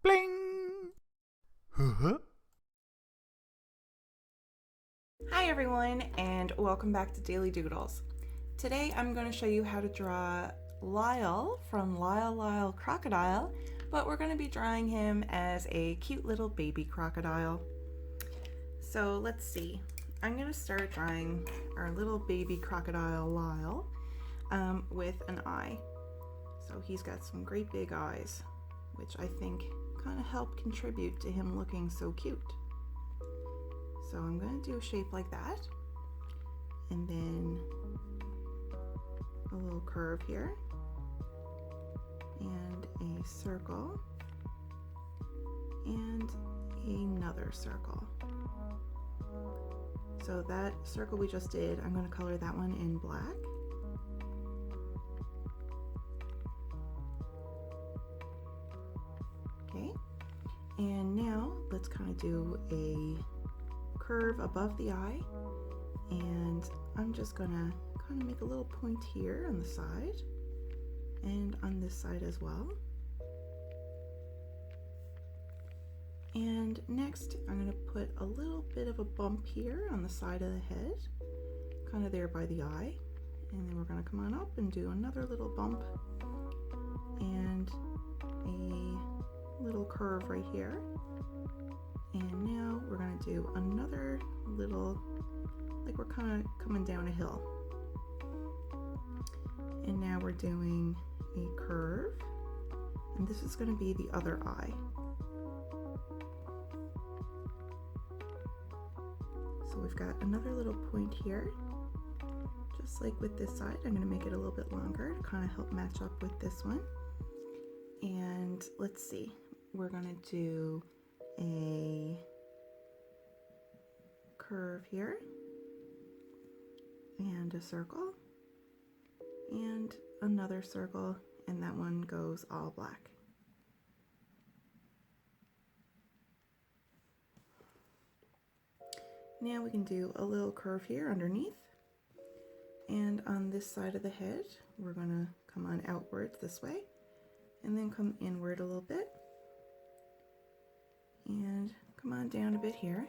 Bling! Huh? Hi everyone, and welcome back to Daily Doodles. Today I'm going to show you how to draw Lyle from Lyle Lyle Crocodile, but we're going to be drawing him as a cute little baby crocodile. So let's see. I'm going to start drawing our little baby crocodile Lyle with an eye. So he's got some great big eyes, which I think kind of help contribute to him looking so cute. So I'm going to do a shape like that, and then a little curve here, and a circle, and another circle. So that circle we just did, I'm going to color that one in black. Okay, and now let's kind of do a curve above the eye, and I'm just gonna kind of make a little point here on the side and on this side as well. And next I'm going to put a little bit of a bump here on the side of the head, kind of there by the eye, and then we're going to come on up and do another little bump and a little curve right here. And now we're going to do another little, like we're kind of coming down a hill. And now we're doing a curve, and this is going to be the other eye. So we've got another little point here, just like with this side. I'm going to make it a little bit longer to kind of help match up with this one. And let's see, we're going to do a curve here, and a circle, and another circle, and that one goes all black. Now we can do a little curve here underneath, and on this side of the head we're going to come on outwards this way, and then come inward a little bit, and come on down a bit here.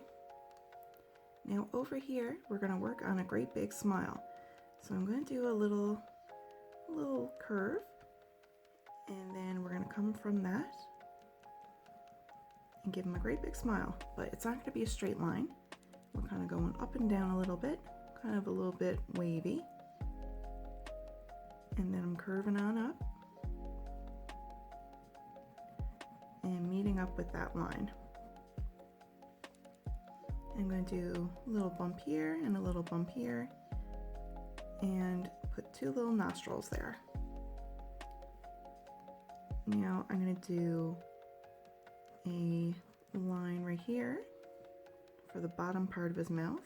Now over here we're going to work on a great big smile. So I'm going to do a little curve, and then we're going to come from that and give him a great big smile, but it's not going to be a straight line. We're kind of going up and down a little bit, kind of a little bit wavy, and then I'm curving on up and meeting up with that line. I'm going to do a little bump here and a little bump here, and put two little nostrils there. Now I'm going to do a line right here for the bottom part of his mouth,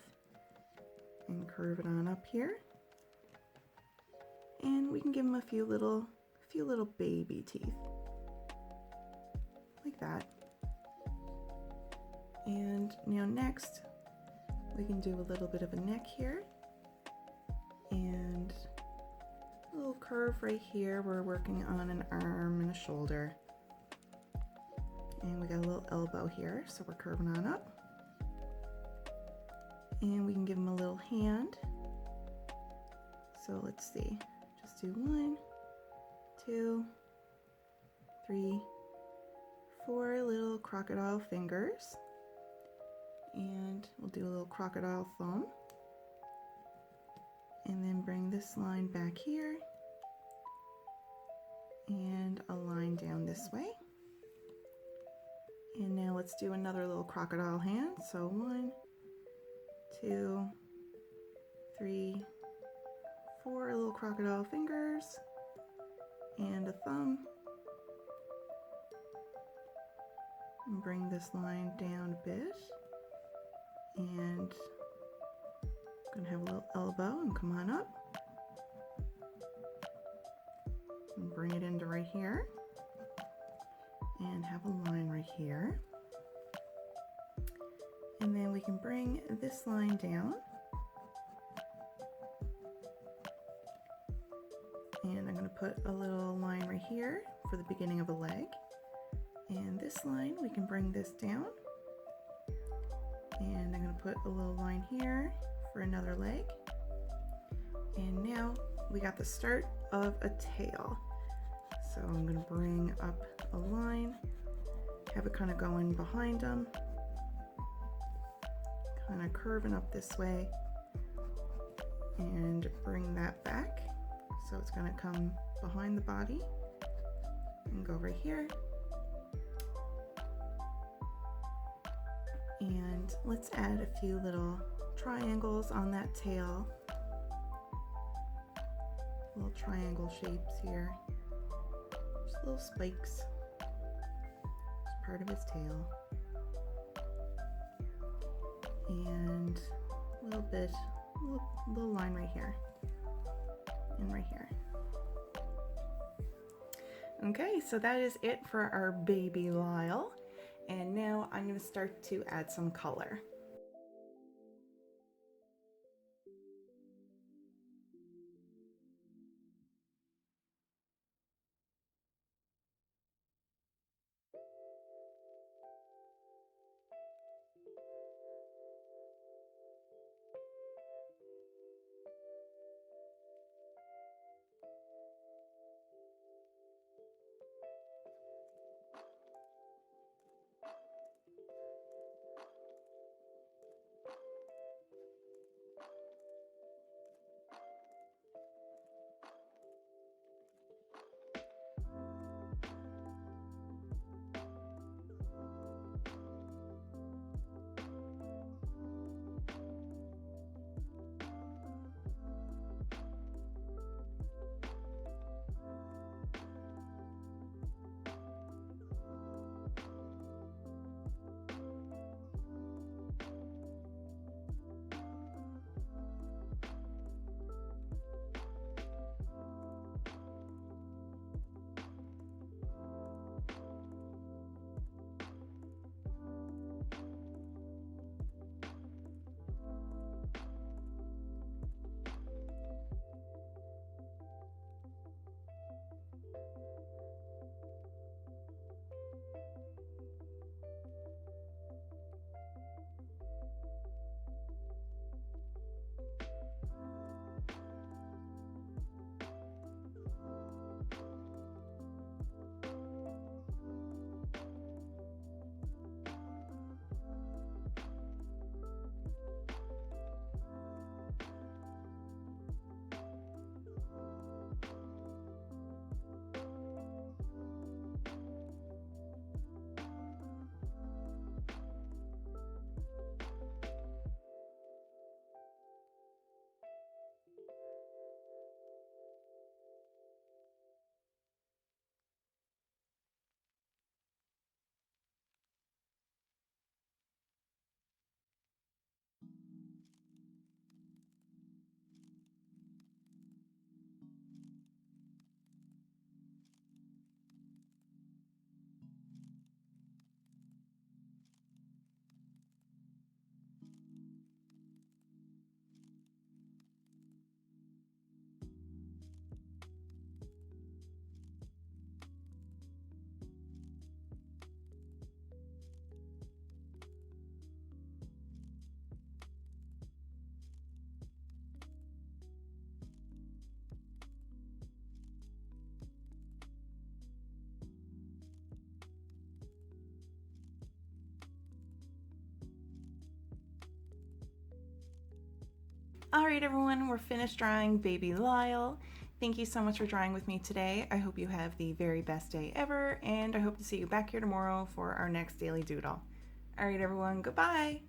and curve it on up here, and we can give him a few little baby teeth like that. And now next we can do a little bit of a neck here, and a little curve right here. We're working on an arm and a shoulder, and we got a little elbow here, so we're curving on up, and we can give him a little hand. So let's see, just do 1, 2, 3, 4 little crocodile fingers, and we'll do a little crocodile thumb, and then bring this line back here and a line down this way. And now let's do another little crocodile hand. So 1, 2, 3, 4 little crocodile fingers and a thumb, and bring this line down a bit, and I'm gonna have a little elbow and come on up and bring it into right here, and have a line right here, and then we can bring this line down, and I'm going to put a little line right here for the beginning of a leg, and this this line, we can bring this down. And I'm going to put a little line here for another leg. And now we got the start of a tail. So I'm going to bring up a line, have it kind of going behind them, kind of curving up this way, and bring that back. So it's going to come behind the body and go right here. And let's add a few little triangles on that tail. Little triangle shapes here. Just little spikes. It's part of his tail. And a little bit, little line right here. And right here. Okay, so that is it for our baby Lyle. And now I'm going to start to add some color. All right, everyone, we're finished drawing baby Lyle. Thank you so much for drawing with me today. I hope you have the very best day ever, and I hope to see you back here tomorrow for our next Daily Doodle. All right, everyone, goodbye.